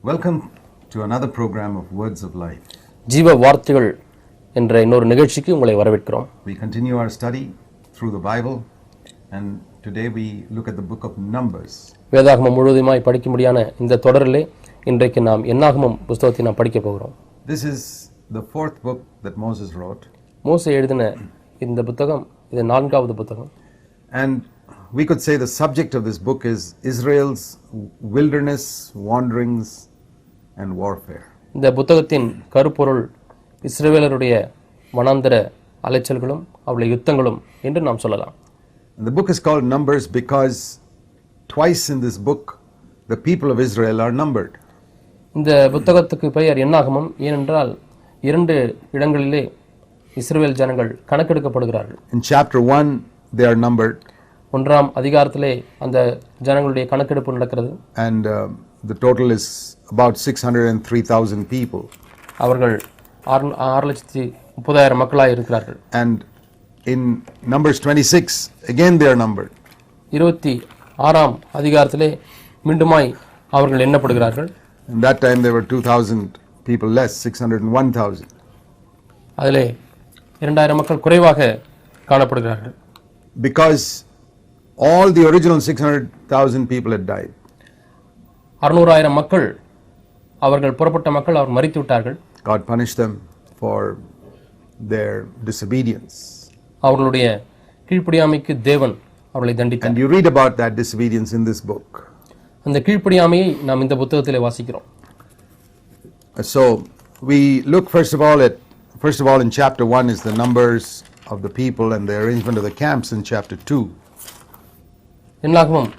Welcome to another program of Words of Life. ஜீவ வார்த்தைகள் என்ற இன்னொரு நிகழ்ச்சிக்கு உங்களை வரவேற்கிறோம். We continue our study through the Bible and today we look at the book of Numbers. வேதாகமம் முழுவதுமாய் படிக்கும்படியான இந்த தொடரிலே இன்றைக்கு நாம் என்னாகமம் புத்தகத்தை நாம் படிக்க போகிறோம். This is the fourth book that Moses wrote. மோசே எழுதின இந்த புத்தகம் இது நான்காவது புத்தகம். And we could say the subject of this book is Israel's wilderness wanderings and warfare. இந்த புத்தகத்தின் கருப்பொருள் இஸ்ரவேலருடைய வனாந்தர அலைச்சல்களும் அவருடைய யுத்தங்களும் என்று நாம் சொல்லலாம். And the book is called Numbers because twice in this book the people of Israel are numbered. இந்த புத்தகத்துக்கு பெயர் என்னாகமம் ஏனென்றால் இரண்டு இடங்களிலே இஸ்ரவேல் ஜனங்கள் கணக்கெடுக்கப்படுகிறார்கள். In chapter 1 they are numbered. ஒன்றாம் அதிகாரத்திலே அந்த ஜனங்களுடைய கணக்கெடுப்பு நடக்கிறது. And the total is about 603,000 people. அவர்கள் 6,30,000 மக்களாய் இருக்கிறார்கள். And in Numbers 26 again they are numbered. 26ஆம் அதிகாரத்திலே மீண்டுமாய் அவர்கள் எண்ணப்படுகிறார்கள். And that time there were 2,000 people less, 601,000. அதிலே 2,000 மக்கள் குறைவாக காணப்படுகிறார்கள். Because all the original 600,000 people had died. 600,000 மக்கள் அவர்கள் புறப்பட்ட மக்கள் அவர் மரித்து விட்டார்கள். God punished them for their disobedience. அவர்களுடைய கீழ்ப்படியாமைக்கு தேவன் அவர்களை தண்டித்தார். And you read about that disobedience in this book. அந்த கீழ்ப்படியாமையை நாம் இந்த புத்தகத்திலே வாசிக்கிறோம். So we look first of all in chapter 1 is the numbers of the people and the arrangement of the camps in chapter 2. என்னாகமம்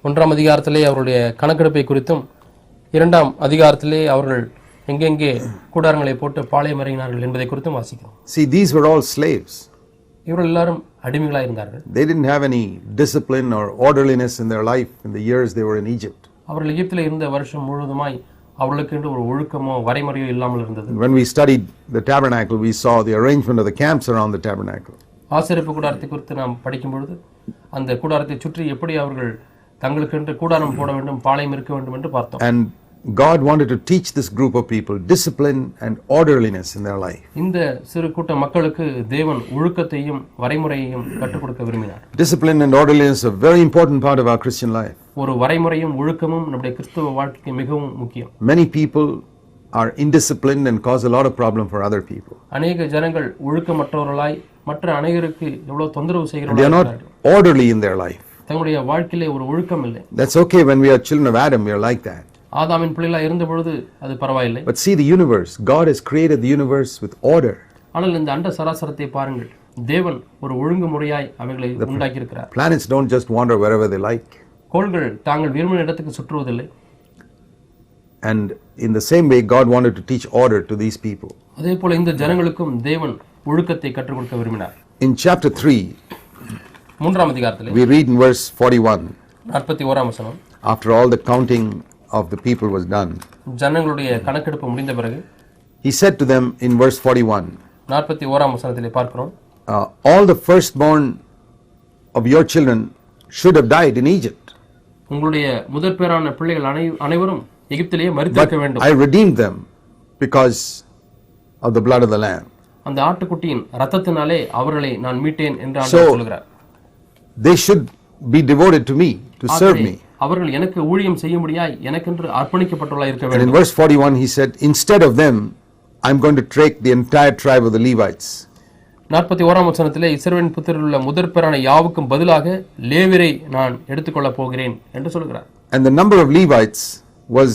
1ஆம் அதிகாரத்திலே அவருடைய கணக்கெடுப்பை குறித்தும் 2ஆம் அதிகாரத்திலே அவர்கள் எங்கெங்கே கூடாரங்களை போட்டு பாளையம் இறங்கினார்கள் என்பதை குறித்தும் வாசிக்கிறோம். See, these were all slaves. இவர்கள் எல்லாரும் அடிமைகளாக இருந்தார்கள். They didn't have any discipline or orderliness in their life in the years they were in Egypt. அவர்கள் எகிப்திலே இருந்த வருஷம் முழுவதுமாய் அவர்களுக்கு என்று ஒரு ஒழுக்கமோ வரைமுறையோ இல்லாமல் இருந்தது. When we studied the tabernacle, we saw the arrangement of the camps around the tabernacle. ஆசரிப்பு கூடாரத்தை குறித்து நாம் படிக்கும் பொழுது அந்த கூடாரத்தை சுற்றி எப்படி அவர்கள் தங்களுக்கு என்று கூடாரம் போட வேண்டும், பாளையம் இருக்க வேண்டும் என்று பார்த்தோம். And God wanted to teach this group of people discipline and orderliness in their life. இந்த சிறு கூட்ட மக்களுக்கு தேவன் ஒழுக்கத்தையும் வரைமுறையையும் கற்றுக் கொடுக்க விரும்பினார். Discipline and orderliness are a very important part of our Christian life. ஒரு வரைமுறையும் ஒழுக்கமும் நம்முடைய கிறிஸ்தவ வாழ்க்கைக்கு மிகவும் முக்கியம். Many people are indisciplined and cause a lot of problem for other people. அநேக ஜனங்கள் ஒழுக்கமற்றவர்களாய் மற்ற அநேகருக்கு எவ்வளவு தொந்தரவு செய்கிறார்கள். They are not orderly in their life. தங்களுடைய வாழ்க்கையிலே ஒரு ஒழுக்கம் இல்லை. That's okay when we are children of Adam, we are like that. ஆதாமின் பிள்ளைகளாய் இருந்த பொழுது அது பரவாயில்லை. But see the universe. God has created the universe with order. ஆனால் இந்த அண்ட சராசரத்தை பாருங்கள். தேவன் ஒரு ஒழுங்குமுறையாய் அவைகளை உண்டாக்கி இருக்கிறார். Planets don't just wander wherever they like. கோள்கள் தாங்கள் விரும்பின இடத்துக்கு சுற்றுவதில்லை. And in the same way God wanted to teach order to these people. அதேபோல இந்த ஜனங்களுக்கும் தேவன் ஒழுக்கத்தை கற்றுக் கொடுக்க விரும்பினார். In chapter 3 3ஆம் அதிகாரத்திலே we read in verse 41. 41ஆம் வசனம். After all the counting of the people was done, ஜனங்களுடைய கணக்கெடுப்பு முடிந்த பிறகு he said to them in verse 41, 41ஆம் வசனத்திலே பார்க்கிறோம், all the firstborn of your children should have died in Egypt. உங்களுடைய முதற்பேறான பிள்ளைகள் அனைவரும் எகிப்திலேயே மரித்திருக்க வேண்டும். I redeemed them because of the blood of the lamb. அந்த ஆட்டுக்குட்டியின் இரத்தத்தினாலே அவர்களை நான் மீட்டேன் என்று ஆண்டவர் சொல்கிறார். They should be devoted to me, to serve me. அவர்கள் எனக்கு ஊழியம் செய்யும்படியாய் எனக்கென்று அர்ப்பணிக்கப்பட்டவர்களாய் இருக்க வேண்டும். And in verse 41 he said, instead of them I'm going to take the entire tribe of the Levites. 41ஆம் வசனத்திலே இஸ்ரவேலின் புத்திரரில் உள்ள முதற்பேறான யாவுக்கும் பதிலாக லேவியரை நான் எடுத்துக்கொள்ளப் போகிறேன் என்று சொல்கிறார். And the number of Levites was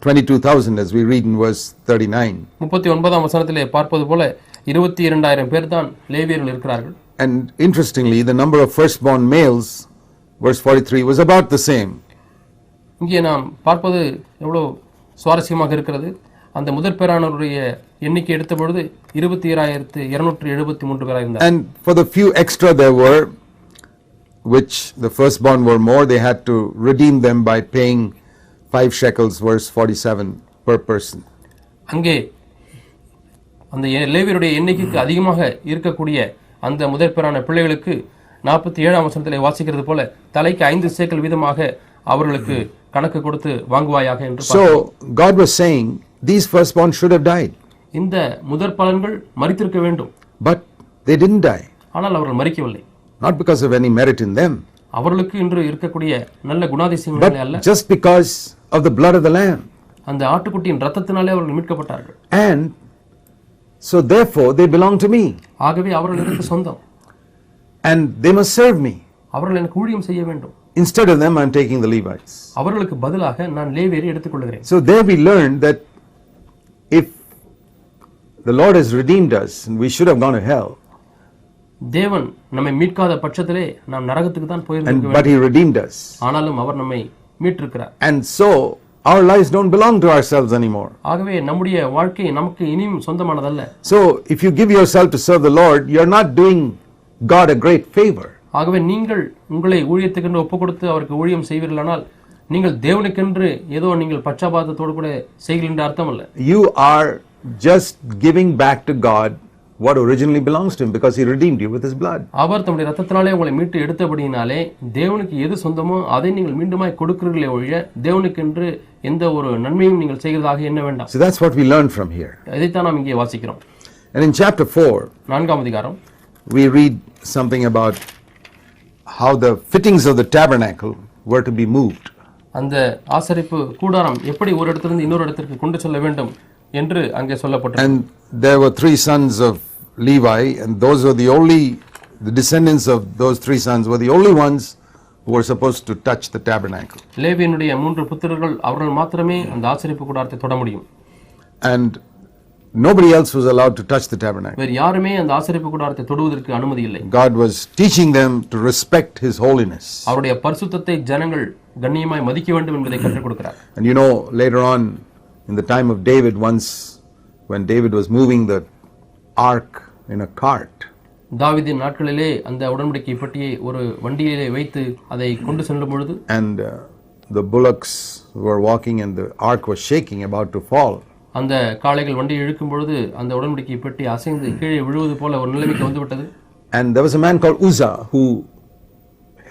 22,000 as we read in verse 39. 39ஆம் வசனத்திலே பார்ப்பது போல 22,000 பேர் தான் லேவியர்கள் இருக்கிறார்கள். And interestingly the number of firstborn males, verse 43, was about the same. இங்கே நாம் பார்ப்பது எவ்வளவு சுவாரஸ்யமாக இருக்கிறது. அந்த முதற்பேறானவருடைய எண்ணிக்கை எடுத்த பொழுது 27,273 பேராக இருந்தார். And for the few extra there were, which the firstborn were more, they had to redeem them by paying 5 shekels, verse 47, per person. அங்கே அந்த லேவியருடைய எண்ணிக்கைக்கு அதிகமாக இருக்கக்கூடிய அந்த முதற்பேறான பிள்ளைகளுக்கு 47ஆம் வசனத்திலே வாசிக்கிறது போல தலைக்கு 5 சேக்கல் வீதமாக அவர்களுக்கு கணக்கு கொடுத்து வாங்குவாயாக என்று. So God was saying these firstborn should have died. இந்த முதற் பலன்கள் மரித்திருக்க வேண்டும். But they didn't die. ஆனால் அவர்கள் மரிக்கவில்லை. Not because of any merit in them. அவர்களுக்கு இன்று இருக்கக்கூடிய நல்ல குணாதிசயங்கள் அல்ல. Just because of the blood of the lamb. அந்த ஆட்டுக்குட்டியின் இரத்தத்தினாலே அவர்கள் மீட்கப்பட்டார்கள். And so therefore they belong to me. ஆகவே அவர்கள் எனக்கு சொந்தம். And they must serve me. அவர்கள் எனக்கு ஊழியம் செய்ய வேண்டும். Instead of them I am taking the Levites. அவர்களுக்கு பதிலாக நான் லேவியரை எடுத்துக்கொள்கிறேன். So there we learned that if the Lord has redeemed us and we should have gone to hell. தேவன் நம்மை மீட்காத பட்சத்திலே நாம் நரகத்துக்கு தான் போயிருக்க But he redeemed us. ஆனாலும் அவர் நம்மை மீட்டிருக்கிறார். And so our lives don't belong to ourselves anymore. ஆகவே நம்முடைய வாழ்க்கை நமக்கு இனியும் சொந்தமானதல்ல. So if you give yourself to serve the Lord, you're not doing God a great favor. ஆகவே நீங்கள் உங்களை ஊழியத்துக்கென்று ஒப்புக்கொடுத்து அவருக்கு ஊழியம் செய்வீர்களானால் நீங்கள் தேவனுக்கென்று ஏதோ நீங்கள் பட்சபாதத்தோடு கூட செய்கிறீர்கள் என்ற அர்த்தம் அல்ல. You are just giving back to God what originally belongs to him because he redeemed you with his blood. அவர் தம்முடைய இரத்தத்தினாலே உங்களை மீட்டு எடுத்தபடியினாலே தேவனுக்கு எது சொந்தமோ அதை நீங்கள் மீண்டுமாய் கொடுக்கிறீர்களே ஒழிய தேவனுக்கென்று எந்த ஒரு நன்மையும் நீங்கள் செய்கிறதாக எண்ண வேண்டாம். So that's what we learn from here. இதைத்தான் நாம் இங்கே வாசிக்கிறோம். And in chapter 4, நான்காம் அதிகாரம், we read something about how the fittings of the tabernacle were to be moved. அந்த ஆசரிப்பு கூடாரம் எப்படி ஒரு இடத்திலிருந்து இன்னொரு இடத்திற்கு கொண்டு செல்ல வேண்டும் என்று அங்கே சொல்லப்பட்டது. And there were 3 sons of Levi, and those were the descendants of those 3 sons were the only ones who were supposed to touch the tabernacle. லேவியனுடைய 3 புத்திரர்கள் அவர்கள் மாத்திரமே அந்த ஆசரிப்பு கூடாரத்தை தொட முடியும். And nobody else was allowed to touch the tabernacle. வேறு யாருமே அந்த ஆசரிப்பு கூடாரத்தை தொடுவதற்கு அனுமதி இல்லை. God was teaching them to respect his holiness. அவருடைய பரிசுத்தத்தை ஜனங்கள் கண்ணியமாய் மதிக்க வேண்டும் என்பதை கற்றுக் கொடுக்கிறார். And you know, later on in the time of David, once when David was moving the ark in a cart, தாவீதின் நாட்களிலே அந்த உடன்படிக்கை பெட்டியை ஒரு வண்டியிலே வைத்து அதை கொண்டு செல்லும் பொழுது and the bullocks were walking and the ark was shaking about to fall. அந்த காளைகள் வண்டியை இழுக்கும் பொழுது அந்த உடன்படிக்கை பெட்டி அசைந்து கீழே விழுவது போல ஒரு நிலைமைக்கு வந்துவிட்டது. And there was a man called Uzzah who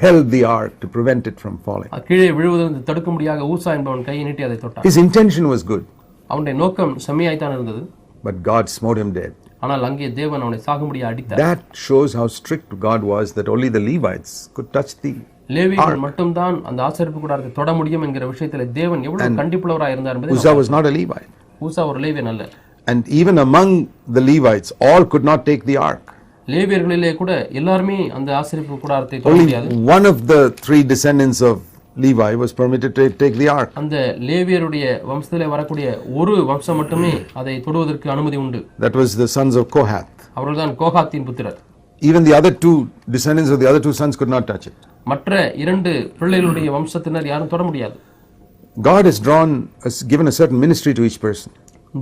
held the ark to prevent it from falling. கீழே விழுவதிலிருந்து தடுக்கும்படியாக ஊசா என்பவன் கையை நீட்டி அதை தொட்டான். His intention was good. அவனுடைய நோக்கம் செம்மையாய்த்தான் இருந்தது. But God smote him dead. ஆனால் அங்கே தேவன் அவனை சாகும்படியாக அடித்தார். That shows how strict God was, that only the Levites could touch the லேவியர்கள் மட்டும்தான் அந்த ஆசரிப்பு கூடாரத்தை தொட முடியும் என்கிற விஷயத்தில் தேவன் எவ்வளவு கண்டிப்புள்ளவராக இருந்தார் என்பதை Uzzah was not a Levite. ஊசா ஒரு லேவியன் அல்ல. And even among the Levites, all could not take the ark. லேவியர்களிலே கூட எல்லாருமே அந்த ஆசரிப்பு கூடாரத்தை தொட முடியாது. Only one of the 3 descendants of Levi was permitted to take the ark. அந்த லேவியருடைய வம்சத்திலே வரக்கூடிய ஒரு வம்சம் மட்டுமே அதை தொடுவதற்கு அனுமதி உண்டு. That was the sons of Kohath. அவர்கள்தான் கோகாத்தின் புத்திரர். Even the other 2 descendants of the other 2 sons could not touch it. மற்ற 2 பிள்ளைகளுடைய வம்சத்தினர் யாரும் தொட முடியாது. God has given a certain ministry to each person.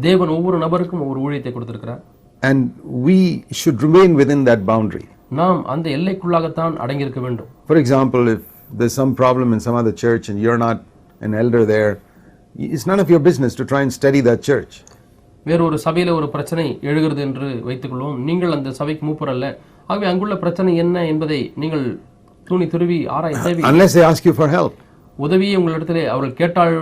தேவன் ஒவ்வொரு நபருக்கும் ஒவ்வொரு ஊழியத்தை கொடுத்திருக்கிறார். And we should remain within that boundary. நாம் அந்த எல்லைக்குள்ளாகத்தான் அடங்கி இருக்க வேண்டும். For example, if there's some problem in some other church and you're not an elder there, it's none of your business to try and study that church. வேறு ஒரு சபையில ஒரு பிரச்சனை எழுகிறது என்று வைத்துக்கொள்வோம். நீங்கள் அந்த சபைக்கு மூப்பர் அல்ல. ஆகவே அங்குள்ள பிரச்சனை என்ன என்பதை நீங்கள் தூணி துருவி ஆராய தேவை. Unless they ask you for help. உதவியை உங்களிடத்திலே அவர்கள் கேட்டால்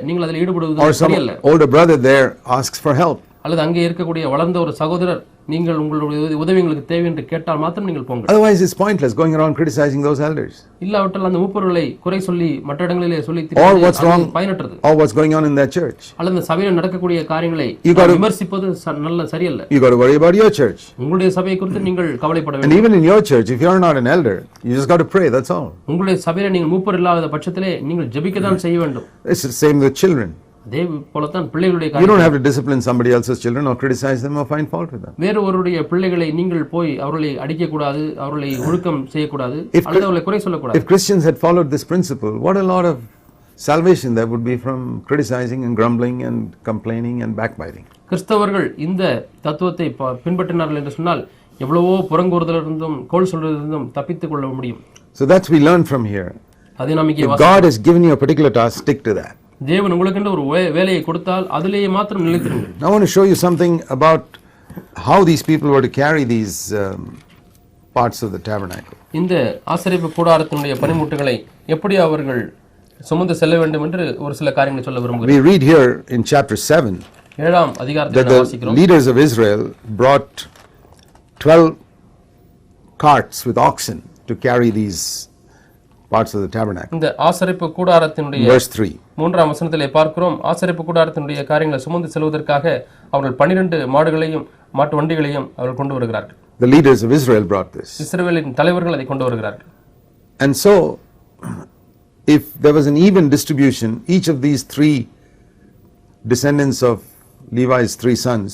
நீங்கள் அதில் ஈடுபடுவது சரியல்ல. Or some older brother there asks for help. அல்லது அங்கே இருக்கக்கூடிய வளர்ந்த ஒரு சகோதரர் நீங்கள் உங்களுடைய உதவி உங்களுக்கு தேவை என்று கேட்டால் மாத்திரம் நீங்கள் போங்க. Otherwise it's pointless going around criticizing those elders. இல்லாவிட்டால் அந்த மூப்பர்களை குறை சொல்லி மற்ற இடங்களிலே சொல்லி பயனற்றது. Or what's going on in that church. அல்லது அந்த சபையில் நடக்கக்கூடிய காரியங்களை விமர்சிப்பது நல்ல சரியல்ல. You got to worry about your church. உங்களுடைய சபையை குறித்து நீங்கள் கவலைப்பட வேண்டும். And even in your church, if you're not an elder, you just got to pray, that's all. உங்களுடைய சபையில நீங்கள் மூப்பர் இல்லாத பட்சத்திலே நீங்கள் ஜெபிக்க தான் செய்ய வேண்டும். It's the same with children. அதே போலத்தான் பிள்ளைகளுடைய You don't have to discipline somebody else's children or criticize them or find fault with them. வேறு ஒருவருடைய பிள்ளைகளை நீங்கள் போய் அவர்களை அடிக்க கூடாது, அவர்களை ஒழுக்கம் செய்ய கூடாது, அல்லது அவர்களை குறை சொல்ல கூடாது. If Christians had followed this principle, what a lot of salvation there would be from criticizing and grumbling and complaining and backbiting. கிறிஸ்தவர்கள் இந்த தத்துவத்தை பின்பற்றினார்கள் என்று சொன்னால் எவ்வளவோ புறங்கூறுதலிருந்தும் கோள் சொல்வதிலிருந்தும் தப்பித்துக் கொள்ள முடியும். So that's we learn from here. அதை நாம் இங்கே If God has given you a particular task, stick to that. தேவன் உங்களுக்கு ஒரு வேலையை கொடுத்தால் அதிலேயே மாத்திரம் நிலைத்திருங்கள். I want to show you something about how these people were to carry these parts of the tabernacle. இந்த ஆசரிப்பு கூடாரத்தினுடைய பணிமுட்டுகளை எப்படி அவர்கள் சுமந்து செல்ல வேண்டும் என்று ஒரு சில காரியங்களை சொல்ல விரும்புகிறேன். We read here in chapter 7 7ஆம் அதிகாரத்தில் that நாம் the வாசிக்கிறோம். leaders of Israel brought 12 carts with oxen to carry these parts of the tabernacle. இந்த ஆசரிப்பு கூடாரத்தினுடைய Verse 3. 3ஆம் வசனத்திலே பார்க்கிறோம். ஆசரிப்பு கூடாரத்தினுடைய காரியங்களை சுமந்து செல்வதற்காக அவர்கள் 12 மாடுகளையும் மாட்டு வண்டிகளையும் அவர்கள் கொண்டு வருகிறார்கள். The leaders of Israel brought this. இஸ்ரவேலின் தலைவர்கள் அதை கொண்டு வருகிறார்கள். And so, if there was an even distribution, each of these three descendants of Levi's 3 sons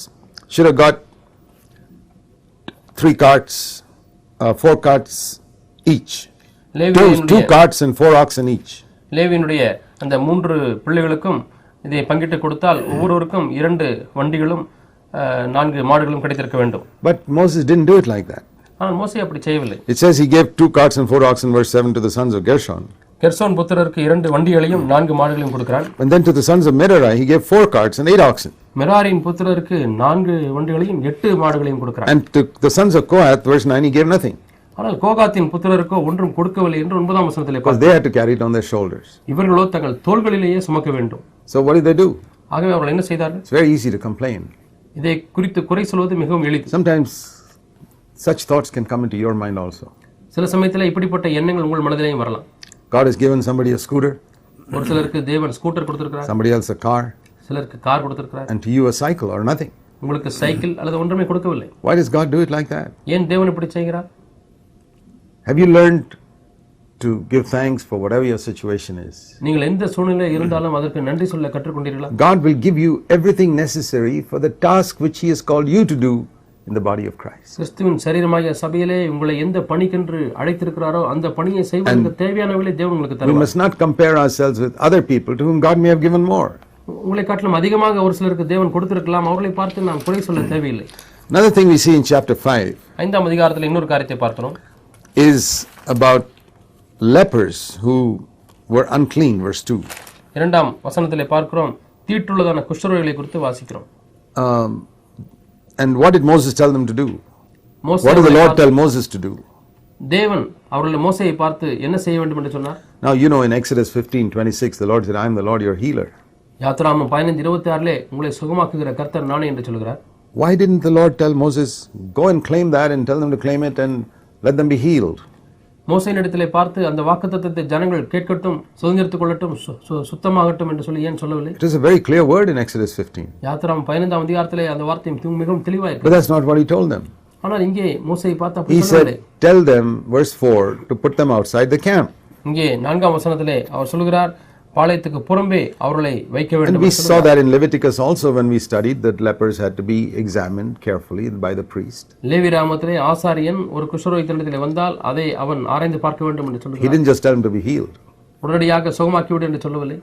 should have got 3 carts, 4 carts each. Two carts and 4 oxen each. லேவியினுடைய அந்த 3 பிள்ளைகளுக்கும் இதை பங்கிட்டு கொடுத்தால் ஒவ்வொருவருக்கும் 2 வண்டிகளும் 4 மாடுகளும் கிடைத்திருக்க வேண்டும். But Moses didn't do it like that. ஆனால் மோசே அப்படி செய்யவில்லை. It says he gave 2 carts and 4 oxen, verse 7, to the sons of Gershon. Gershon புத்திரருக்கு 2 வண்டிகளையும் 4 மாடுகளையும் கொடுக்கிறான். And then to the sons of Merari he gave 4 carts and 8 oxen. மெராரியின் புத்திரருக்கு 4 வண்டிகளையும் 8 மாடுகளையும் கொடுக்கிறான். And to the sons of Kohath, verse 9, he gave nothing. ஆனால் கோகாத்தின் புத்திரருக்கோ ஒன்றும் கொடுக்கவில்லை என்று 9ஆம் வசனத்திலே because they had to carry it on their shoulders. இவர்களோ தங்கள் தோள்களிலேயே சுமக்க வேண்டும். So what did they do? ஆகவே அவர்கள் என்ன செய்தார்கள்? It's very easy to complain. இதை குறித்து குறை சொல்வது மிகவும் எளிது. Sometimes such thoughts can come into your mind also. சில சமயத்தில் இப்படிப்பட்ட எண்ணங்கள் உங்கள் மனதிலேயும் வரலாம். God has given somebody a scooter, ஒரு சிலருக்கு தேவன் ஸ்கூட்டர் கொடுத்திருக்கிறார், somebody else a car, சிலருக்கு கார் கொடுத்திருக்கிறார், and to you a cycle or nothing. உங்களுக்கு சைக்கிள் அல்லது ஒன்றுமே கொடுக்கவில்லை. Why does God do it like that? ஏன் தேவன் இப்படி செய்கிறார்? Have you learned to give thanks for whatever your situation is? நீங்கள் எந்த சூழ்நிலையில் இருந்தாலும் அதற்கு நன்றி சொல்ல கற்றுக்கொண்டீர்களா? God will give you everything necessary for the task which he has called you to do in the body of Christ. கிறிஸ்துவின் சரீரமாகிய சபையிலே உங்களை எந்த பணிக்கென்று அழைத்திருக்கிறாரோ அந்த பணியை செய்வதற்கு தேவையானவளை தேவன் உங்களுக்கு தருவார். We must not compare ourselves with other people to whom God may have given more. உங்களை காட்டிலும் அதிகமாக ஒரு சிலருக்கு தேவன் கொடுத்திருக்கலாம், அவர்களை பார்த்து நாம் குறை சொல்ல தேவையில்லை. Another thing we see in chapter 5 5ஆம் அதிகாரத்தில் இன்னொரு காரியத்தை பார்க்கிறோம். is about lepers who were unclean, verse 2. 2ஆம் வசனத்திலே பார்க்கிறோம், தீட்டுள்ளதான குஷ்டரோகிகளை குறித்து வாசிக்கிறோம். And what did Moses tell them to do? மோசே What did the Lord tell Moses to do? தேவன் அவர்கள் மோசேயை பார்த்து என்ன செய்ய வேண்டும் என்று சொன்னார்? Now you know in Exodus 15:26 the Lord said, I am the Lord your healer. யாத்ராகமம் 15:26 உங்களை சுகமாக்குகிற கர்த்தர் நானே என்று சொல்கிறார். Why didn't the Lord tell Moses, go and claim that and tell them to claim it and let them be healed? மோசேயினிடத்திலே பார்த்து அந்த வாக்குத்தத்தத்தை ஜனங்கள் கேட்கட்டும், சுதந்திரத்துக் கொள்ளட்டும், சுத்தமாகட்டும் என்று சொல்லி ஏன் சொல்லவில்லை? It is a very clear word in Exodus 15. யாத்ராகமம் 15ஆம் அதிகாரத்திலே அந்த வார்த்தை மிகவும் தெளிவாக இருக்கு. But that's not what he told them. ஆனால் இங்கே மோசேயை பார்த்து அப்படி He சொல்லவில்லை. said, tell them, verse 4, to put them outside the camp. இங்கே 4ஆம் வசனத்திலே அவர் சொல்கிறார், பாளையத்துக்கு புறம்பே அவர்களை வைக்க And வேண்டும். we saw that in Leviticus also when we studied that lepers had to be examined carefully by the priest. லேவியராகமத்திலே ஆசாரியன் ஒரு குஷ்டரோகியினிடத்திலே வந்தால் அதை அவன் ஆராய்ந்து பார்க்க வேண்டும் என்று He சொல்கிறார். didn't just tell him to be healed. உடனடியாக சுகமாக்கி விடு என்று சொல்லவில்லை.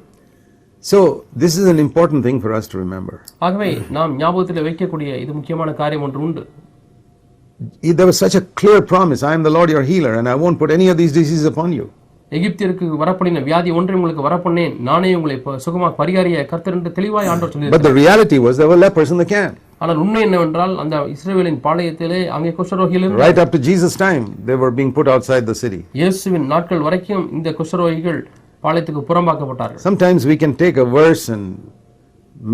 So this is an important thing for us to remember. ஆகவே நாம் ஞாபகத்தில் வைக்கக்கூடிய இது முக்கியமான காரியம் ஒன்று உண்டு. There was such a clear promise, I am the Lord your healer and I won't put any of these diseases upon you. எகிப்திற்கு வரப்பண்ணின வியாதி ஒன்றை உங்களுக்கு வரப்பண்ணேன், நானே உங்களை சுகமாக பரிகாரிய கர்த்தர் என்று தெளிவாய் ஆண்டவர் சொல்லியிருக்கிறார். But the reality was there were lepers in the camp. ஆனால் உண்மை என்னவென்றால் அந்த இஸ்ரவேலின் பாளையத்திலே அங்கே குஷ்டரோகிகள் இருந்தார்கள். Right up to Jesus' time they were being put outside the city. இயேசுவின் நாட்கள் வரைக்கும் இந்த குஷ்டரோகிகள் பாளையத்துக்கு புறம்பாக்கப்பட்டார்கள். Sometimes we can take a verse and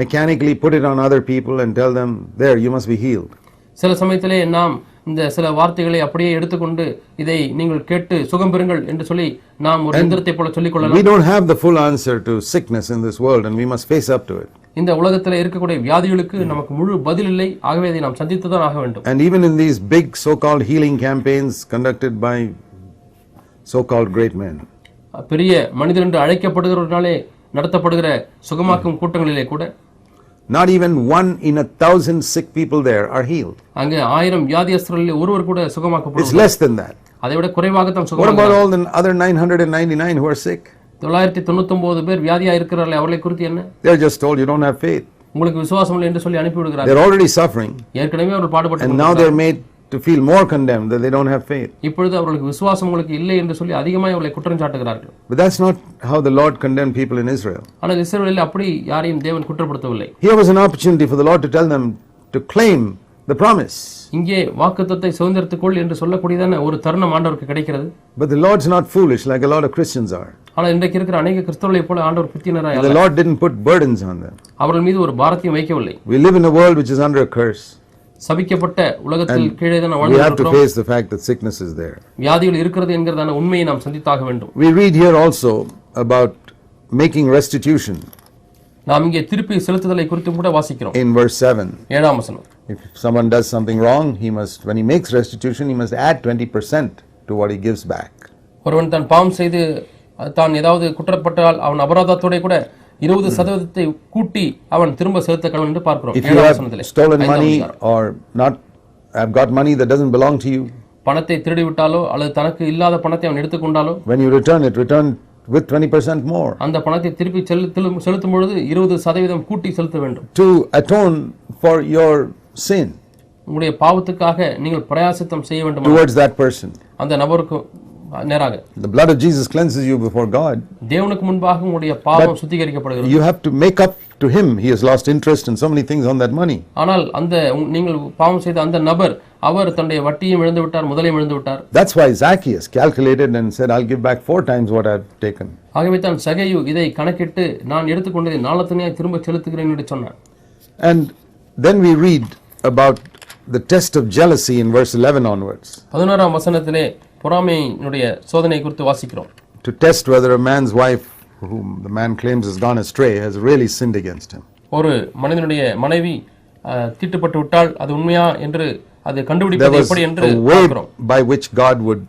mechanically put it on other people and tell them, there, you must be healed. சில சமயத்திலே நாம் இந்த சில வார்த்தைகளை அப்படியே எடுத்துக்கொண்டு இதை நீங்கள் கேட்டு சுகம் பெறுங்கள் என்று சொல்லி நாம் ஒரு எந்திரத்தை போல சொல்லிக் கொள்ளலாம். We don't have the full answer to sickness in this world and we must face up to it. இந்த உலகத்தில் இருக்கக்கூடிய வியாதிகளுக்கு நமக்கு முழு பதில் இல்லை, ஆகவே அதை நாம் சந்தித்து தான் ஆக வேண்டும். And even in these big so-called healing campaigns conducted by so-called great men, பெரிய மனிதர் என்று அழைக்கப்படுகிறவர்களாலே நடத்தப்படுகிற சுகமாக்கும் கூட்டங்களிலே கூட not even 1 in 1,000 sick people there are healed. அங்கே 1000 வியாதியஸ்தர்களில் ஒருவர் கூட சுகமாக்கப்படுவார். It's less than that. அதை விட குறைவாக தான் What சுகமாக்குவார். about all the other 999 who are sick? 999 பேர் வியாதியா இருக்கிறார்களே அவர்களை குறித்து என்ன? They are just told you don't have faith. உங்களுக்கு விசுவாசம் இல்லை என்று சொல்லி அனுப்பி விடுகிறார்கள். They're already suffering. ஏற்கனவே அவர்கள் பாடுபட்டு and now they're made to feel more condemned that they don't have faith. இப்பொழுது அவர்களுக்கு விசுவாசம் உங்களுக்கு இல்லை என்று சொல்லி அதிகமாக அவர்களை குற்றம் சாட்டுகிறார்கள். But that's not how the Lord condemned people in Israel. ஆனால் இஸ்ரவேலில் அப்படி யாரையும் தேவன் குற்றப்படுத்தவில்லை. Here was an opportunity for the Lord to tell them to claim the promise. இங்கே வாக்குத்தத்தத்தை சுதந்திரத்துக்குள் என்று சொல்லக்கூடியதான ஒரு தருணம் ஆண்டவருக்கு கிடைக்கிறது. But the Lord's not foolish like a lot of Christians are. ஆனா இன்றைக்கு இருக்கிற अनेक கிறிஸ்தவர்களை போல ஆண்டவர் புத்தினராய் The Lord didn't put burdens on them. அவர்கள் மீது ஒரு பாரத்தையும் வைக்கவில்லை. We live in a world which is under a curse. சபிக்கப்பட்ட உலகத்தில் கீழே தான் we have to face the fact that sickness is there. வியாதிகள் இருக்கிறது என்கிறதான உண்மையை நாம் சந்தித்தாக வேண்டும். We read here also about making restitution. நாம் இங்கே திருப்பி செலுத்துதலை குறித்து கூட வாசிக்கிறோம். In verse 7. 7ஆம் வசனம். If someone does something wrong, when he makes restitution, he must add 20% to what he gives back. ஒருவன் தான் பாவம் செய்து தான் ஏதாவது குற்றப்பட்டால் அவன் அபராதத்தோட கூட 20% கூட்டி அவன் திரும்ப செலுத்த கடவன் என்று பார்க்கிறோம். If you have stolen money or not have got money that doesn't belong to you, பணத்தை திருடி விட்டாலோ அல்லது தனக்கு இல்லாத பணத்தை அவன் எடுத்துக்கொண்டாலோ, when you return with 20% more. அந்த பணத்தை திருப்பி செலுத்தும் பொழுது 20% கூட்டி செலுத்த வேண்டும். To atone for your sin. உங்களுடைய பாவத்துக்காக நீங்கள் பிரயாசித்தம் செய்ய வேண்டும். Towards that person. அந்த நபருக்கு நேராக. The blood of Jesus cleanses you before God. தேவனுக்கு முன்பாக உங்களுடைய பாவம் சுத்திகரிக்கப்படுகிறது. You have to make up to him. He has lost interest in so many things on that money. ஆனால் அந்த நீங்கள் பாவம் செய்த அந்த நபர் அவர் தன்னுடைய வட்டியையும் இழந்து விட்டார், முதலையும் இழந்து விட்டார். That's why Zacchaeus calculated and said, I'll give back 4 times what I've taken. ஆகவே தான் சகேயு இதை கணக்கிட்டு நான் எடுத்துக்கொண்டதை 4 தனியாய் திரும்ப செலுத்துகிறேன் என்று சொன்னார். And then we read about the test of jealousy in verse 11 onwards. 11ஆம் வசனத்திலே பொறாமையினுடைய சோதனை குறித்து வாசிக்கிறோம். To test whether a man's wife whom the man claims has gone astray has really sinned against him. ஒரு மனிதனுடைய மனைவி தீட்டுப்பட்டு விட்டால் அது உண்மையா என்று அதை கண்டுபிடிப்பது எப்படி என்று பார்க்கிறோம். By which God would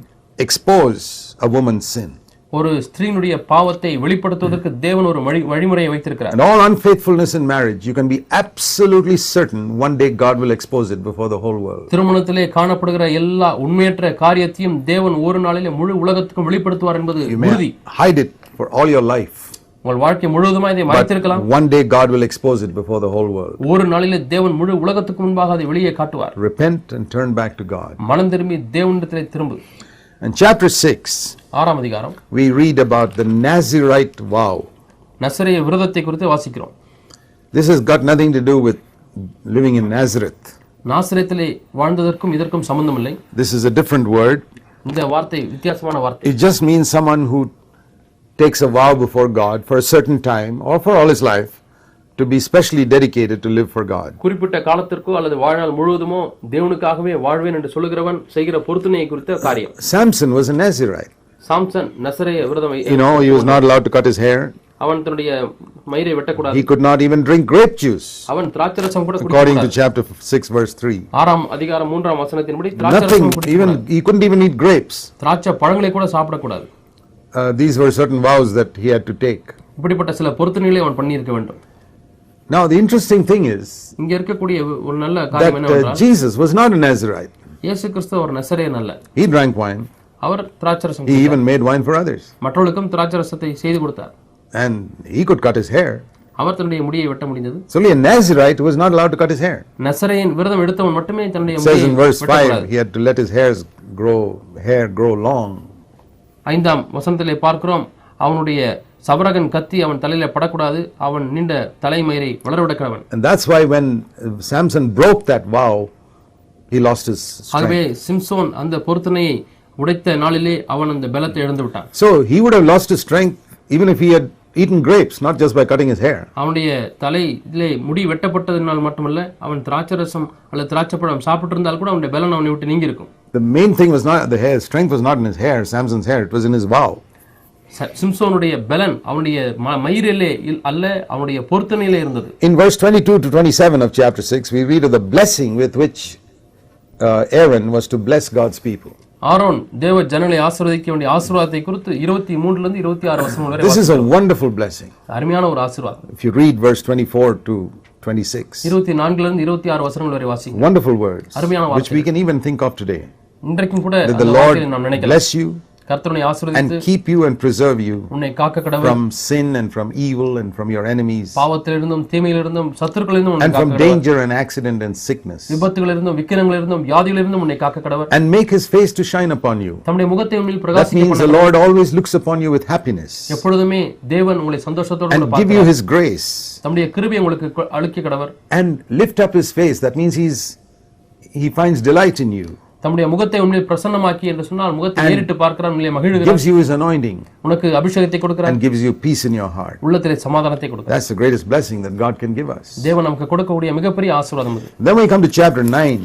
expose a woman's sin. ஒரு ஸ்திரீனுடைய பாவத்தை வெளிப்படுத்துவதற்கு தேவன் ஒரு வழிமுறையை வைத்திருக்கிறார். And all unfaithfulness in marriage, you can be absolutely certain one day God will expose it before the whole world. திருமணத்திலே காணப்படுகிற எல்லா உண்மையற்ற காரியத்தையும் தேவன் ஒரு நாளிலே முழு உலகத்துக்கும் வெளிப்படுத்துவார் என்பது உறுதி. Hide it for all your life. உங்கள் வாழ்க்கை முழுவதுமாய் இதை மறைத்திருக்கலாம். One day God will expose it before the whole world. ஒரு நாளிலே தேவன் முழு உலகத்துக்கு முன்பாக அதை வெளியே காட்டுவார். Repent and turn back to God. மனம் திரும்பி தேவனிடத்திலே திரும்பு. In chapter 6, 6ஆம் அதிகாரம், we read about the Nazirite vow. நசரேய விரதத்தை குறித்து வாசிக்கிறோம். This has got nothing to do with living in Nazareth. நாசரேத்திலே வாழ்ந்ததற்கும் இதற்கும் சம்பந்தம் இல்லை. This is a different word. இந்த வார்த்தை வித்தியாசமான வார்த்தை. It just means someone who takes a vow before God for a certain time or for all his life to be specially dedicated to live for God. குறிப்பிட்ட காலத்திற்கோ அல்லது வாழ்நாள் முழுவதுமோ தேவனுக்காகவே வாழ்வேன் என்று சொல்லுகிறவன் செய்கிற பொருத்தனையை குறித்த காரியம். Samson was a Nazirite. Samson நசரேய விரதம். He was not allowed to cut his hair. அவன் தன்னுடைய மயிரை வெட்டக்கூடாது. He could not even drink grape juice. அவன் திராட்சரசம் கூட குடிக்க According to chapter 6 verse 3. 6ஆம் அதிகாரம் 3ஆம் வசனத்தின்படி திராட்சரசம் குடிக்க he couldn't even eat grapes. திராட்சை பழங்களை கூட சாப்பிடக்கூடாது. These were certain vows that he had to take. இப்படிப்பட்ட சில பொருத்தனைகளை அவன் பண்ணி இருக்க வேண்டும். Now the interesting thing is இங்க இருக்கக்கூடிய ஒரு நல்ல காரியம் என்னவென்றால் Jesus was not a Nazirite. இயேசு கிறிஸ்து ஒரு நசரேயன் அல்ல. He drank wine. அவர் திராட்சரசம் He even made wine for others. மற்றவர்களுக்கும் திராட்சரசத்தை செய்து கொடுத்தார். And he could cut his hair. அவர் தன்னுடைய முடியை வெட்ட முடிந்தது. So only a Nazirite was not allowed to cut his hair. நசரேயன் விரதம் எடுத்தவன் மட்டுமே தன்னுடைய முடியை வெட்ட முடியும். Says in verse 5 he had to let his hair grow long. 5ஆம் வசனத்திலே பார்க்கிறோம், அவனுடைய சபரகன் கத்தி அவன் தலையில படக்கூடாது, அவன் நீண்ட தலைமயிரை வளரவிட கடவன். And that's why when Samson broke that vow he lost his strength. ஆகவே சிம்சோன் அந்த பொருத்தனையை உடைத்த நாளிலே அவன் அந்த பலத்தை இழந்து விட்டான். So he would have lost his strength even if he had eaten grapes, not just by cutting his hair. அவனுடைய தலையிலே முடி வெட்டப்பட்டதனால் மட்டுமல்ல, அவன் திராட்சரசம் அல்லது திராட்சைப்பழம் சாப்பிட்டு இருந்தால் கூட அவனுடைய பலன் அவனை விட்டு நீங்கி இருக்கும். The main thing was not the hair. Strength was not in his hair, Samson's hair. It was in his vow. சிம்சோனுடைய பலன் அவனுடைய மயிரிலே அல்ல, அவனுடைய பொருத்தனையிலே இருந்தது. In verse 22 to 27 of chapter 6 we read of the blessing with which Aaron was to bless God's people. Aaron தேவ ஜனங்களை ஆசீர்வதிக்க வேண்டிய ஆசீர்வாதத்தை குறித்து 23 லிருந்து 26 வசனம் வரை. This is a wonderful blessing. அருமையான ஒரு ஆசீர்வாதம். If you read verse 24 to 26. 24 லிருந்து 26 வசனங்கள் வரை வாசிங்க. Wonderful words அருமையான வார்த்தை. which we can even think of today. இன்றைக்கும் கூட the Lord bless you கர்த்தருடைய ஆசீர்வதித்து and keep you and preserve you உன்னை காக்க கடவர். from sin and from evil and from your enemies. பாவத்திலிருந்தும் தீமையிலிருந்தும் சத்துருக்களிலிருந்தும் உன்னை காக்க கடவர். and from danger and accident and sickness. விபத்துகளிலிருந்தும் விக்கிரங்களிலிருந்தும் வியாதிகளிலிருந்தும் உன்னை காக்க கடவர். and make his face to shine upon you. தம்முடைய முகத்தை உன்னில் பிரகாசிக்க பண்ணவர். That means the Lord always looks upon you with happiness. எப்பொழுதுமே தேவன் உங்களை சந்தோஷத்தோடு பார்க்கிறார். and give you his grace. தம்முடைய கிருபையை உங்களுக்கு அளிக்க கடவர். and lift up his face. That means he finds delight in you. தம்முடைய முகத்தை உண்மையில் பிரசன்னமாக்கி என்று சொன்னால் முகத்தை நேரிட்டு பார்க்கிறார், உண்மையிலே மகிழ்கிறார், gives you his anointing உனக்கு அபிஷேகத்தை கொடுக்கிறார், and gives you peace in your heart. உள்ளத்திலே சமாதானத்தை கொடுக்கிறார். That's the greatest blessing that God can give us. தேவன் நமக்கு கொடுக்கக்கூடிய மிகப்பெரிய ஆசீர்வாதம் இது. Then we come to chapter 9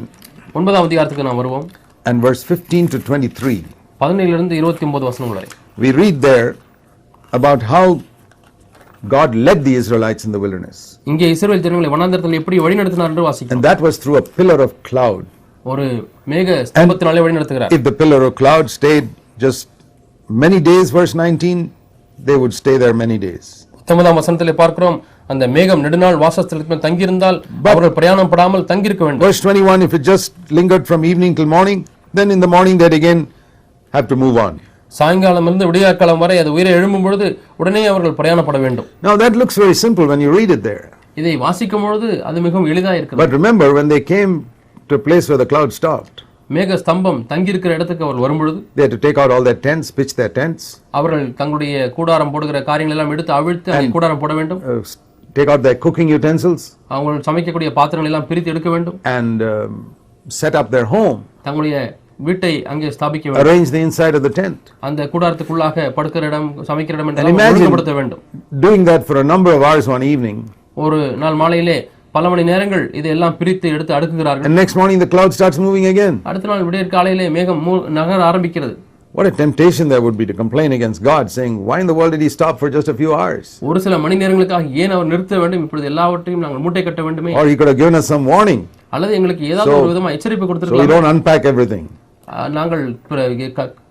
9ஆம் அதிகாரத்துக்கு நாம் வருவோம். and verse 15 to 23. 17 இலிருந்து 29 வசனங்கள் வரை. We read there about how God led the Israelites in the wilderness. இங்கே இஸ்ரவேல் ஜனங்களை வனாந்தரத்தில் எப்படி வழிநடத்தினார் என்று வாசிக்கிறோம். And that was through a pillar of cloud. ஒரு மேக ஸ்தம்பத்தினாலே வழிநடத்துகிறார். If the pillar of cloud stayed just many days, verse 19, they would stay there many days. 19ஆம் வசனத்திலே பார்க்கிறோம், அந்த மேகம் நெடுநாள் வாசஸ்தலத்தில் தங்கியிருந்தால் அவர்கள் பிரயாணம் படாமல் தங்கியிருக்க வேண்டும். Verse 21, if it just lingered from evening till morning, then in the morning they'd again have to move on. சாயங்காலம் இருந்து விடியற்காலம் வரை அது உயிரை எழும்பும் பொழுது உடனே அவர்கள் பிரயாணப்பட வேண்டும். Now that looks very simple when you read it there. இதை வாசிக்கும் பொழுது அது மிகவும் எளிதாக இருக்கிறது. But remember, when they came to a place where the cloud stopped, மேக ஸ்தம்பம் தங்கி இருக்கிற இடத்துக்கு அவர் வரும்பொழுது they had to take out all their tents, pitch their tents, அவர்கள் தங்களுடைய கூடாரம் போடுகிற காரியங்கள் எல்லாம் எடுத்து அவிழ்த்து அந்த கூடாரம் போட வேண்டும், take out their cooking utensils, அவங்க சமைக்கக்கூடிய பாத்திரங்கள் எல்லாம் பிரித்து எடுக்க வேண்டும், and set up their home, தங்களுடைய வீட்டை அங்கே ஸ்தாபிக்க வேண்டும், arrange the inside of the tent. அந்த கூடாரத்துக்குள்ளாக படுக்கிற இடம், சமைக்கிற இடம் எல்லாம் ஒழுங்குபடுத்த வேண்டும். Doing that for a number of hours one evening, ஒரு நாள் மாலையிலே பல மணி நேரங்கள் இதெல்லாம் பிரித்து எடுத்து அடுக்குகிறார்கள். and next morning the cloud starts moving again. அடுத்த நாள் விடியற் காலையிலே மேகம் நகர ஆரம்பிக்கிறது. What a temptation there would be to complain against God, saying, why in the world did he stop for just a few hours? ஒரு சில மணி நேரங்களுக்காக ஏன் அவர் நிறுத்த வேண்டும், இப்பொழுது எல்லாவற்றையும் நாங்கள் மூட்டை கட்ட வேண்டுமே? Or he could have given us some warning, அல்லது எங்களுக்கு ஏதாவது ஒரு விதமா எச்சரிப்பு so we கொடுத்திருக்கலாம், don't unpack everything. நாங்கள்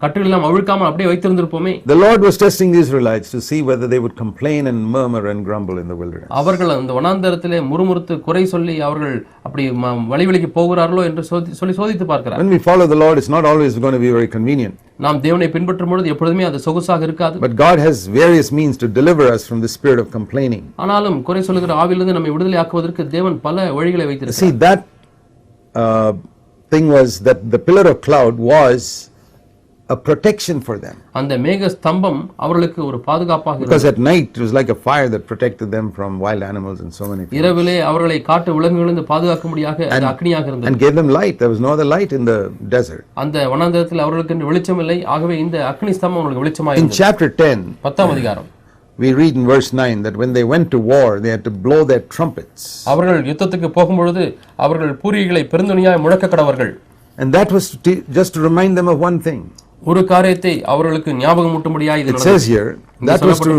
கட்டுகள் எல்லாம் அவிழ்க்காமல் அப்படியே வைத்திருந்திருப்போமே. The Lord was testing the Israelites to see whether they would complain and murmur and grumble in the wilderness. அவர்கள் அந்த வனாந்தரத்திலே முறுமுறுத்து குறை சொல்லி அவர்கள் அப்படி வழிவிலகி போகிறார்களோ என்று சொல்லி சோதித்து பார்க்கிறார். When we follow the Lord, it's not always going to be very convenient. நாம் தேவனை பின்பற்றும் பொழுது எப்பொழுதுமே அது சொகுசாக இருக்காது. But God has various means to deliver us from the spirit of complaining. ஆனாலும் குறை சொல்லுகிற ஆவியிலிருந்து நம்மை விடுதலை ஆக்குவதற்கு தேவன் பல வழிகளை வைத்திருக்கிறார். See, that thing was that the pillar of cloud was a protection for them. அந்த மேக ஸ்தம்பம் அவர்களுக்கு ஒரு பாதுகாப்பாக இருந்தது. Because at night it was like a fire that protected them from wild animals and so many things. இரவிலே அவர்களை காட்டு விலங்குகளிலிருந்து பாதுகாக்கும்படியாக அது அக்னியாக இருந்தது. And gave them light. There was no other light in the desert. அந்த வனாந்தரத்தில் அவர்களுக்கு வெளிச்சம் இல்லை, ஆகவே இந்த அக்னி ஸ்தம்பம் அவர்களுக்கு வெளிச்சமாக இருந்தது. In chapter 10, 10ஆம் அதிகாரம், we read in verse 9 that when they went to war they had to blow their trumpets. அவர்கள் யுத்தத்துக்கு போகும்பொழுது அவர்கள் பூரிகளை பெருந்துணியாய் முழக்க கடவர்கள். And that was just to remind them of one thing. ஒரு காரியத்தை அவர்களுக்கு ஞாபகமூட்டும்படியாய் இது நடந்தது. It says here that was to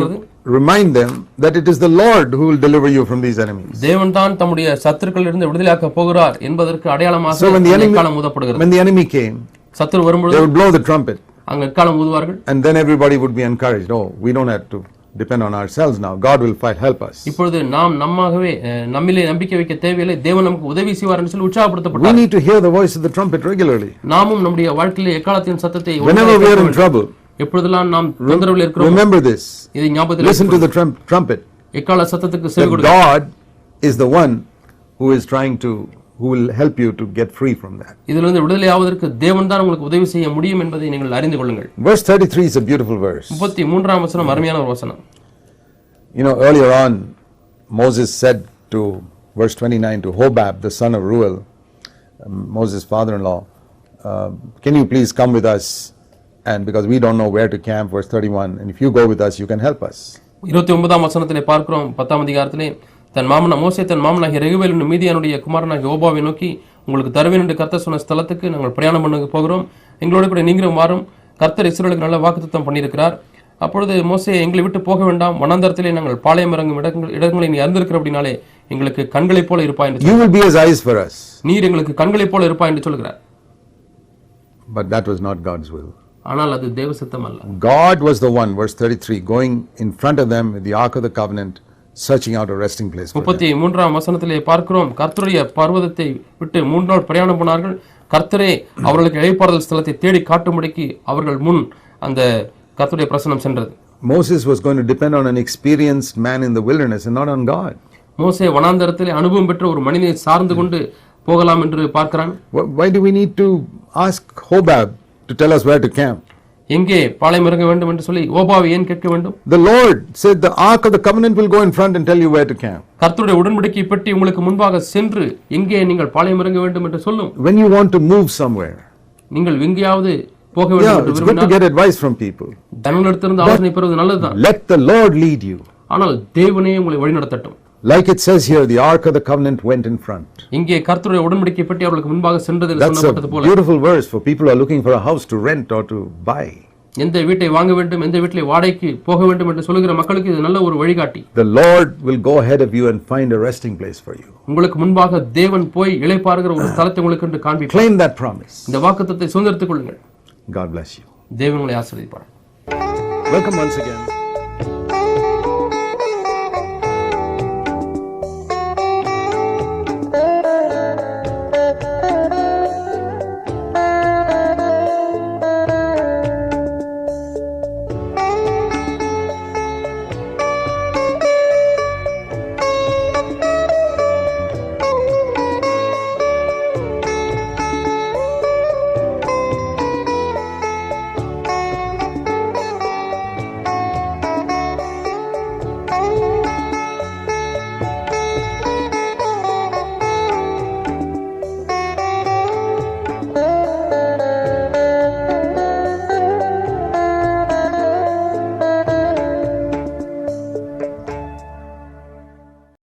remind them that it is the Lord who will deliver you from these enemies. தேவன் தான் தம்முடைய சத்துருக்களிலிருந்து விடுதலையாக்க போகிறார் என்பதற்கு அடையாளமாக எக்காளம் ஊதப்படுகிறது. When the enemy came, சத்துரு வரும்பொழுது they would blow the trumpet. அங்க எக்காளம் ஊதுவார்கள். And then everybody would be encouraged. Oh, we don't have to depend on ourselves now. God will help us. இப்பொழுது நாம் நம்மாகவே நம்மிலே நம்பிக்கை வைக்க தேவையில்லை, தேவன் நமக்கு உதவி செய்வார் என்று சொல்லி உற்சாகப்படுத்தப்பட்டார். We need to hear the voice of the trumpet regularly. நாமும் நம்முடைய வாழ்க்கையிலே எக்காளத்தின் சத்தத்தை whenever we are in trouble, எப்பொழுதெல்லாம் நாம் தொந்தரவில் இருக்கிறோம், remember this. இதை ஞாபகத்தில் listen to the trumpet. எக்காள சத்தத்துக்கு செவி கொடுங்க. God is the one who will help you to get free from that. இதிலிருந்து விடுதலை ஆவதற்கு தேவன் தான் உங்களுக்கு உதவி செய்ய முடியும் என்பதை நீங்கள் அறிந்து கொள்ளுங்கள். Verse 33 is a beautiful verse. 33ஆம் வசனம் அருமையான ஒரு வசனம். You know, earlier on Moses said to verse 29 to Hobab the son of Reuel, Moses' father-in-law, can you please come with us, and because we don't know where to camp, verse 31, and if you go with us you can help us. 29ஆம் வசனத்திலே பார்க்கிறோம், 10ஆம் அதிகாரத்திலே மோசே தன் மாமனாகிய Raguel என்னும் மீதியானுடைய குமாரனாகிய யோபாவை நோக்கி, உங்களுக்கு தருவேன் என்று கர்த்தர் சொன்ன ஸ்தலத்துக்கு நாங்கள் பிரயாணம் பண்ண போகிறோம், எங்களோடு கூட நீங்களும் வாரும், கர்த்தர் இஸ்ரவேலுக்கு நல்ல வாக்குத்தத்தம் பண்ணியிருக்கிறார். அப்பொழுது மோசே, எங்களை விட்டு போக வேண்டாம், வனாந்தரத்திலே நாங்கள் பாளையம் இறங்கும் இடங்களை நீ அறிந்திருக்கிறபடினாலே எங்களுக்கு கண்களைப் போல இருப்பாய் என்று. You will be as eyes for us. நீர் எங்களுக்கு கண்களைப் போல இருப்பாய் என்று சொல்கிறார். But that was not God's will. ஆனால் அது தேவ சித்தம் அல்ல. God was the one, verse 33, going in front of them with the ark of the covenant, searching out a resting place for them. 33ஆம் வசனத்திலே பார்க்கிறோம், கர்த்தருடைய பர்வதத்தை விட்டு 3 நாள் பிரயாணம் பண்ணார்கள், கர்த்தரே அவர்களுக்கு இளைப்பாறுதல் ஸ்தலத்தை தேடி காட்டும்படிக்கு அவர்கள் முன் அந்த கர்த்தருடைய பிரசன்னம் சென்றது. Moses was going to depend on an experienced man in the wilderness and not on God. மோசே வனாந்தரத்திலே அனுபவம் பெற்ற ஒரு மனிதனை சார்ந்து கொண்டு போகலாம் என்று பார்க்கிறான். Why do we need to ask Hobab to tell us where to camp? எங்கே பாளையம் இறங்க வேண்டும் என்று சொல்லி ஓபாவை ஏன் கேட்க வேண்டும்? The Lord said the ark of the covenant will go in front and tell you where to camp. கர்த்தருடைய உடன்படிக்கை பெட்டி உங்களுக்கு முன்பாக சென்று எங்கே நீங்கள் பாளையம் இறங்க வேண்டும் என்று சொல்லும். When you want to move somewhere, நீங்கள் எங்கேயாவது போக Yeah, வேண்டும் என்று it's good to விரும்பினால் get advice from people. தங்களிடத்திலிருந்து ஆலோசனை பெறுவது நல்லதுதான். Let the Lord lead you. ஆனால் தேவனே உங்களை வழிநடத்தட்டும். Like it says here, the Ark of the Covenant went in front. இங்கே கர்த்தருடைய உடன்படிக்கை பெட்டி அவர்களுக்கு முன்பாக சென்றது என்று That's சொல்லப்பட்டது a போல beautiful verse for people who are looking for a house to rent or to buy. எந்த வீட்டை வாங்க வேண்டும், எந்த வீட்டிலே வாடகைக்கு போக வேண்டும் என்று சொல்லுகிற மக்களுக்கு இது நல்ல ஒரு வழிகாட்டி. The Lord will go ahead of you and find a resting place for you. உங்களுக்கு முன்பாக தேவன் போய் இளைப்பாறுகிற ஒரு ஸ்தலத்தை உங்களுக்கு என்று காண்பிப்பார். Claim that promise. இந்த வாக்குத்தத்தத்தை சுதந்திரத்துக் கொள்ளுங்கள். God bless you. தேவன் உங்களை ஆசீர்வதிப்பார். Welcome once again.